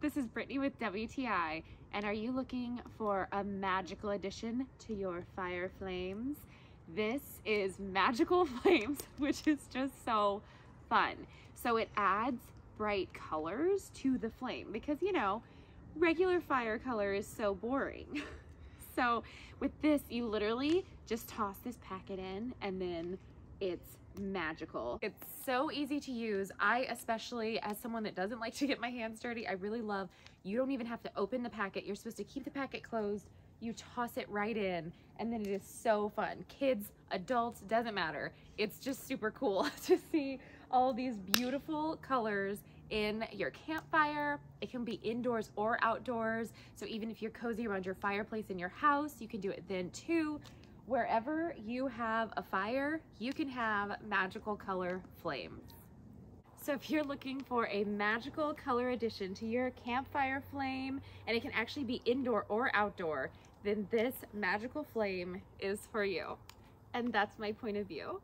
This is Brittany with WTI, and are you looking for a magical addition to your fire flames? This is Magical Flames, which is just so fun. So it adds bright colors to the flame because, you know, regular fire color is so boring. So with this, you literally just toss this packet in and then it's magical. It's so easy to use. I, especially as someone that doesn't like to get my hands dirty, I really love, you don't even have to open the packet. You're supposed to keep the packet closed. You toss it right in, and then it is so fun. Kids, adults, doesn't matter. It's just super cool to see all these beautiful colors in your campfire. It can be indoors or outdoors. So even if you're cozy around your fireplace in your house, you can do it then too. Wherever you have a fire, you can have magical color flames. So if you're looking for a magical color addition to your campfire flame, and it can actually be indoor or outdoor, then this magical flame is for you. And that's my point of view.